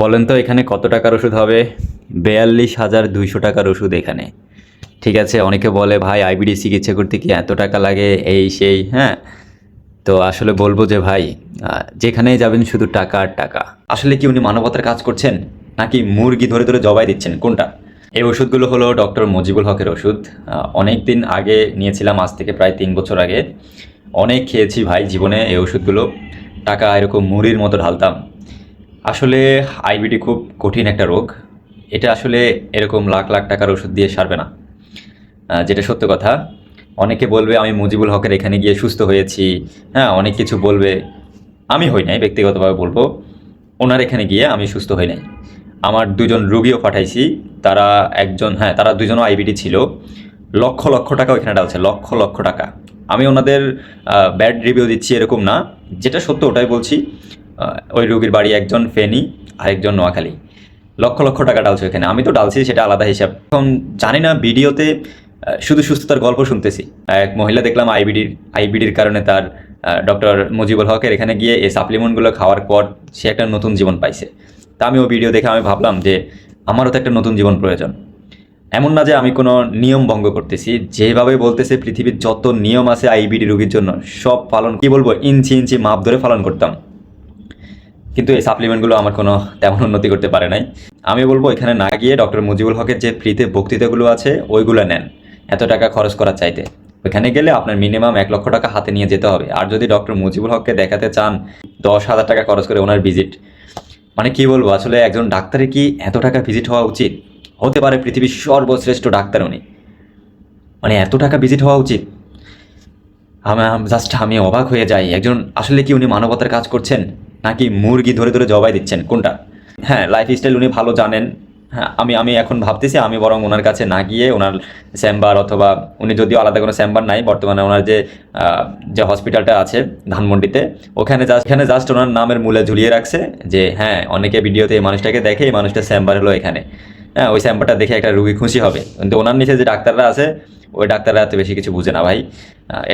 বলেন তো এখানে কত টাকার ওষুধ হবে? 42,200 টাকার ওষুধ এখানে। ঠিক আছে, অনেকে বলে ভাই আইবিডি চিকিৎসা করতে কি এত টাকা লাগে, এই সেই, হ্যাঁ। তো আসলে বলবো যে ভাই, যেখানেই যাবেন শুধু টাকা আর টাকা। আসলে কি উনি মানবতার কাজ করছেন, নাকি মুরগি ধরে ধরে জবাই দিচ্ছেন, কোনটা? এই ওষুধগুলো হলো ডক্টর মুজিবুল হকের ওষুধ। অনেক দিন আগে নিয়েছিলাম, আজ থেকে প্রায় 3 বছর আগে। অনেক খেয়েছি ভাই জীবনে এই ওষুধগুলো। টাকা এরকম মুড়ির মতো ঢালতাম। আসলে আইবিডি খুব কঠিন একটা রোগ। এটা আসলে এরকম লাখ লাখ টাকার ওষুধ দিয়ে সারবে না, যেটা সত্য কথা। অনেকে বলবে আমি মুজিবুল হকের এখানে গিয়ে সুস্থ হয়েছি, হ্যাঁ, অনেক কিছু বলবে। আমি হই নাই, ব্যক্তিগতভাবে বলবো, ওনার এখানে গিয়ে আমি সুস্থ হই নাই। আমার দুজন রুগীও পাঠাইছি, তারা একজন, হ্যাঁ, তারা দুজনও আইবিডি ছিল। লক্ষ লক্ষ টাকা ওইখানে ডালছে, লক্ষ লক্ষ টাকা। আমি ওনাদের ব্যাড রিভিউ দিচ্ছি এরকম না, যেটা সত্য ওটাই বলছি। ওই রুগীর বাড়ি একজন ফেনী, আরেকজন নোয়াখালী। লক্ষ লক্ষ টাকা ডালছে ওখানে, আমি তো ডালছি সেটা আলাদা হিসাব। এখন জানি না, ভিডিওতে শুধু সুস্থতার গল্প শুনতেছি। এক মহিলা দেখলাম আইবিডির কারণে তার ডক্টর মুজিবুল হকের এখানে গিয়ে এই সাপ্লিমেন্টগুলো খাওয়ার পর সে একটা নতুন জীবন পাইছে। তা আমি ও ভিডিও দেখে আমি ভাবলাম যে আমারও তো একটা নতুন জীবন প্রয়োজন। এমন না যে আমি কোনো নিয়ম ভঙ্গ করতেছি, যেভাবে বলতেছে পৃথিবীর যত নিয়ম আছে আইবিডি রোগীর জন্য সব পালন, কি বলবো, ইঞ্চি ইঞ্চি মাপ ধরে পালন করতাম। কিন্তু এই সাপ্লিমেন্টগুলো আমার কোনো তেমন উন্নতি করতে পারে নাই। আমি বলবো এখানে না গিয়ে ডক্টর মুজিবুল হকের যে ফ্রিতে বক্তৃতাগুলো আছে ওইগুলো নেন, এত টাকা খরচ করার চাইতে। ওইখানে গেলে আপনার মিনিমাম 1 লক্ষ টাকা হাতে নিয়ে যেতে হবে। আর যদি ডক্টর মুজিবুল হককে দেখাতে চান, 10,000 টাকা খরচ করে ওনার ভিজিট। মানে কি বলবো, আসলে একজন ডাক্তারের কি এত টাকা ভিজিট হওয়া উচিত? হতে পারে পৃথিবীর সর্বশ্রেষ্ঠ ডাক্তার উনি, মানে এত টাকা ভিজিট হওয়া উচিত? আমি অবাক হয়ে যাই। একজন আসলে কি উনি মানবতার কাজ করছেন, নাকি মুরগি ধরে ধরে জবাই দিচ্ছেন, কোনটা? হ্যাঁ, লাইফস্টাইল উনি ভালো জানেন। হ্যাঁ, আমি এখন ভাবতেছি আমি বরং ওনার কাছে না গিয়ে ওনার চেম্বার, অথবা উনি যদিও আলাদা কোনো চেম্বার নাই বর্তমানে, ওনার যে হসপিটালটা আছে ধানমন্ডিতে, এখানে জাস্ট ওনার নামের মূলে ঝুলিয়ে রাখছে যে হ্যাঁ, অনেকে ভিডিওতে এই মানুষটাকে দেখে, এই মানুষটার চেম্বার হলো এখানে। হ্যাঁ, ওই চেম্বারটা দেখে একটা রুগী খুশি হবে, কিন্তু ওনার নিচে যে ডাক্তাররা আছে ওই ডাক্তাররা এত বেশি কিছু বুঝে না ভাই।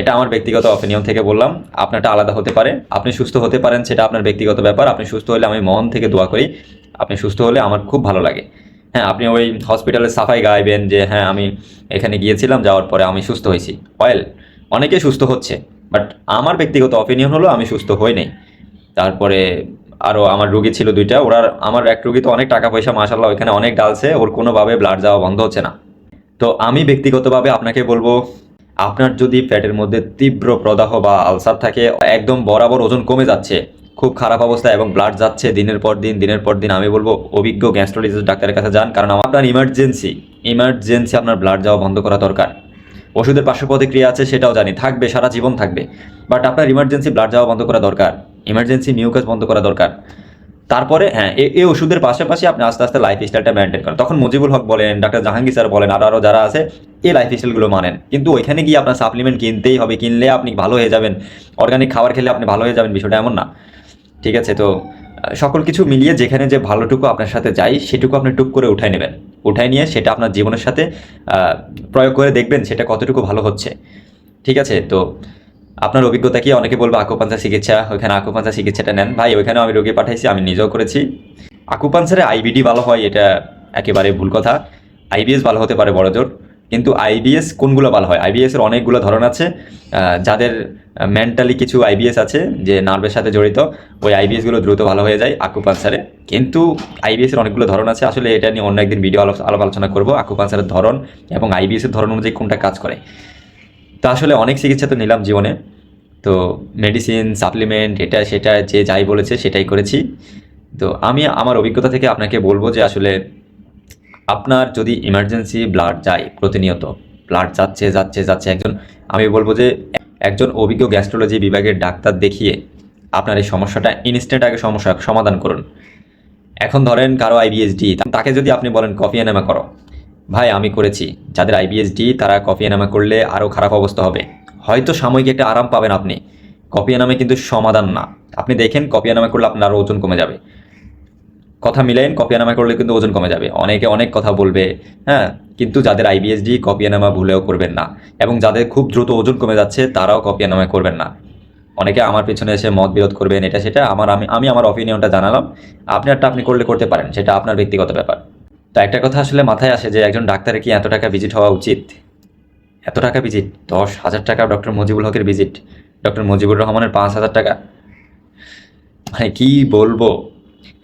এটা আমার ব্যক্তিগত অপিনিয়ন থেকে বললাম। আপনারটা আলাদা হতে পারে, আপনি সুস্থ হতে পারেন, সেটা আপনার ব্যক্তিগত ব্যাপার। আপনি সুস্থ হলে আমি মন থেকে দোয়া করি, আপনি সুস্থ হলে আমার খুব ভালো লাগে। হ্যাঁ, আপনি ওই হসপিটালের সাফাই গাইবেন যে হ্যাঁ আমি এখানে গিয়েছিলাম, যাওয়ার পরে আমি সুস্থ হয়েছি। ওয়েল, অনেকে সুস্থ হচ্ছে, বাট আমার ব্যক্তিগত অপিনিয়ন হলো আমি সুস্থ হই নাই। তারপরে আরও আমার রুগী ছিল 2টা, আমার এক রুগী তো অনেক টাকা পয়সা মাশাল্লাহ ওইখানে অনেক ডালছে, ওর কোনোভাবে ব্লাড যাওয়া বন্ধ হচ্ছে না। তো আমি ব্যক্তিগতভাবে আপনাকে বলবো, আপনার যদি পেটের মধ্যে তীব্র প্রদাহ বা আলসার থাকে, একদম বরাবর ওজন কমে যাচ্ছে, খুব খারাপ অবস্থা, এবং ব্লাড যাচ্ছে দিনের পর দিন, আমি বলবো অভিজ্ঞ গ্যাস্ট্রোলজিস্ট ডাক্তারের কাছে যান। কারণ আপনার ইমার্জেন্সি আপনার ব্লাড যাওয়া বন্ধ করা দরকার। ওষুধের পার্শ্ব প্রতিক্রিয়া আছে সেটাও জানি, থাকবে, সারা জীবন থাকবে, বাট আপনার ইমার্জেন্সি ব্লাড যাওয়া বন্ধ করা দরকার, ইমার্জেন্সি মিউকাস বন্ধ করা দরকার। তারপরে হ্যাঁ, এই ওষুধের পাশাপাশি আপনি আস্তে আস্তে লাইফ স্টাইলটা মেনটেন করেন। তখন মুজিবুল হক বলেন, ডাক্তার জাহাঙ্গীর স্যার বলেন, আরও যারা আছে, এই লাইফ স্টাইলগুলো মানেন। কিন্তু ওইখানে গিয়ে আপনার সাপ্লিমেন্ট কিনতেই হবে, কিনলে আপনি ভালো হয়ে যাবেন, অর্গানিক খাবার খেলে আপনি ভালো হয়ে যাবেন, বিষয়টা এমন না। ঠিক আছে, তো সকল কিছু মিলিয়ে যেখানে যে ভালোটুকু আপনার সাথে যাই সেটুকু আপনি টুক করে উঠাই নেবেন। উঠাই নিয়ে সেটা আপনার জীবনের সাথে প্রয়োগ করে দেখবেন সেটা কতটুকু ভালো হচ্ছে। ঠিক আছে, তো আপনার অভিজ্ঞতা কি? অনেকে বলবো আকুপাঞ্চার চিকিৎসা, ওইখানে আকুপাঞ্চার চিকিৎসাটা নেন। ভাই ওইখানেও আমি রোগী পাঠাইছি, আমি নিজেও করেছি। আকুপাঞ্চারে আইবিডি ভালো হয় এটা একেবারে ভুল কথা। আইবিএস ভালো হতে পারে বড়জোর, কিন্তু আইবিএস কোনগুলো ভালো হয়? আইবিএস এর অনেকগুলো ধরন আছে। যাদের মেন্টালি কিছু আইবিএস আছে যে নার্ভের সাথে জড়িত, ওই আইবিএসগুলো দ্রুত ভালো হয়ে যায় আকুপাঞ্চারে। কিন্তু আইবিএস এর অনেকগুলো ধরন আছে, আসলে এটা নিয়ে অন্য একদিন ভিডিও আলোচনা করবো, আকুপাঞ্চারের ধরন এবং আইবিএস এর ধরন অনুযায়ী কোনটা কাজ করে। তো আসলে অনেক চিকিৎসা তো নিলাম জীবনে, তো মেডিসিন, সাপ্লিমেন্ট, এটা সেটা যে যাই বলেছে সেটাই করেছি। তো আমি আমার অভিজ্ঞতা থেকে আপনাকে বলবো যে আসলে আপনার যদি ইমার্জেন্সি ব্লাড যায়, প্রতিনিয়ত ব্লাড যাচ্ছে, আমি বলবো যে একজন অভিজ্ঞ গ্যাস্ট্রোলজি বিভাগের ডাক্তার দেখিয়ে আপনার এই সমস্যাটা ইনস্ট্যান্ট আগে সমস্যা সমাধান করুন। এখন ধরেন কারো আইবিএসডি, তাকে যদি আপনি বলেন কফি এনামা করো, ভাই আমি করেছি, যাদের আইবিএসডি তারা কফি এনামা করলে আরও খারাপ অবস্থা হবে। হয়তো সাময়িক একটা আরাম পাবেন আপনি, কফি এনামে কিন্তু সমাধান না। আপনি দেখেন কফি এনামা করলে আপনার আরও ওজন কমে যাবে, কথা মিলেন, কফি এনামা করলে কিন্তু ওজন কমে যাবে। অনেকে অনেক কথা বলবে, হ্যাঁ, কিন্তু যাদের আইবিএসডি কফি এনামা ভুলেও করবেন না, এবং যাদের খুব দ্রুত ওজন কমে যাচ্ছে তারাও কফি এনামা করবেন না। অনেকে আমার পিছনে এসে মত বিরোধ করবেন, এটা সেটা, আমি আমার অপিনিয়নটা জানালাম। আপনি করলে করতে পারেন, সেটা আপনার ব্যক্তিগত ব্যাপার। তো একটা কথা আসলে মাথায় আসে যে একজন ডাক্তারের কি এত টাকা ভিজিট হওয়া উচিত? এত টাকা ভিজিট, 10,000 টাকা ডক্টর মুজিবুল হকের ভিজিট, ডক্টর মুজিবুর রহমানের 5,000 টাকা। মানে কি বলবো,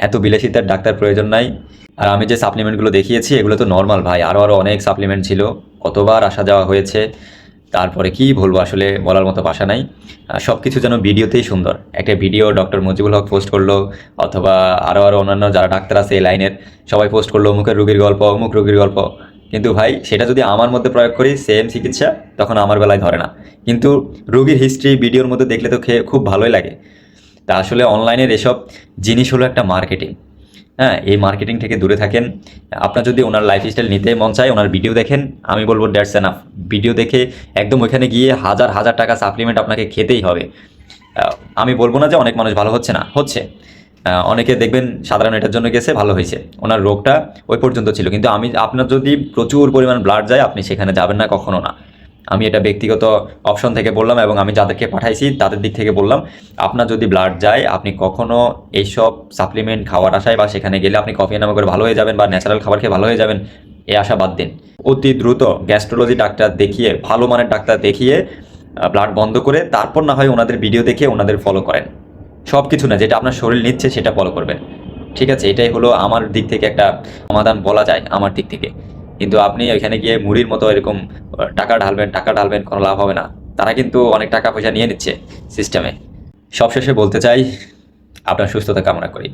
এত বিলাসিতার ডাক্তার প্রয়োজন নাই। আর আমি যে সাপ্লিমেন্টগুলো দেখিয়েছি এগুলো তো নর্মাল ভাই, আরও অনেক সাপ্লিমেন্ট ছিল, কতবার আসা যাওয়া হয়েছে। তারপরে কি বলবো, আসলে বলার মতো ভাষা নাই। সব কিছু যেন ভিডিওতেই সুন্দর। একটা video doctor Mujibul Haque post করলো, অথবা আরও অন্যান্য যারা ডাক্তার আছে এই লাইনের সবাই পোস্ট করলো, অমুকের রোগীর গল্প, অমুক রোগীর গল্প। কিন্তু ভাই সেটা যদি আমার মধ্যে প্রয়োগ করি সেম চিকিৎসা, তখন আমার বেলায় ধরে না। কিন্তু রোগীর হিস্ট্রি ভিডিওর মধ্যে দেখলে তো খেয়ে খুব ভালোই লাগে। তা আসলে অনলাইনের এসব জিনিস হলো একটা মার্কেটিং। হ্যাঁ, এই মার্কেটিং থেকে দূরে থাকেন। আপনার যদি ওনার লাইফস্টাইল নিতে মন চায়, ওনার ভিডিও দেখেন, আমি বলবো দ্যাটস এনাফ। ভিডিও দেখে একদম ওইখানে গিয়ে হাজার হাজার টাকা সাপ্লিমেন্ট আপনাকে খেতেই হবে। আমি বলবো না যে অনেক মানুষ ভালো হচ্ছে না, হচ্ছে। অনেকে দেখবেন সাধারণ এটার জন্য গেছে, ভালো হয়েছে, ওনার রোগটা ওই পর্যন্ত ছিল। কিন্তু আপনার যদি প্রচুর পরিমাণ ব্লাড যায়, আপনি সেখানে যাবেন না, কখনো না। আমি এটা ব্যক্তিগত অপশন থেকে বললাম, এবং আমি যাদেরকে পাঠাইছি তাদের দিক থেকে বললাম, আপনার যদি ব্লাড যায় আপনি কখনো এইসব সাপ্লিমেন্ট খাওয়ার আশায় বা সেখানে গেলে আপনি কফি নামে করে ভালো হয়ে যাবেন বা ন্যাচারাল খাবার খেয়ে ভালো হয়ে যাবেন, এই আশা বাদ দিন। অতি দ্রুত গ্যাস্ট্রোলজি ডাক্তার দেখিয়ে, ভালো মানের ডাক্তার দেখিয়ে ব্লাড বন্ধ করে তারপর না হয় ওনাদের ভিডিও দেখে ওনাদের ফলো করেন। সব কিছু না, যেটা আপনার শরীর নিচ্ছে সেটা ফলো করবেন। ঠিক আছে, এটাই হলো আমার দিক থেকে একটা সমাধান বলা যায়, আমার দিক থেকে। কিন্তু আপনি ওইখানে গিয়ে মুড়ির মতো এরকম টাকা ঢালবেন, কোনো লাভ হবে না। তারা কিন্তু অনেক টাকা পয়সা নিয়ে নিচ্ছে সিস্টেমে। সবশেষে বলতে চাই, আপনার সুস্থতা কামনা করি।